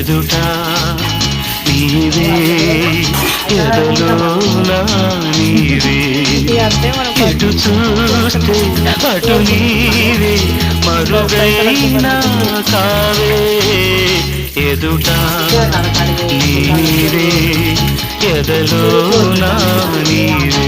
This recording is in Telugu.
ఎదుట నీవే ఎదలోనా నీవే ఎటు చూస్తే అటు నీవే మరుగైనా కావే ఎదుట నీవే ఎదలోనా నీవే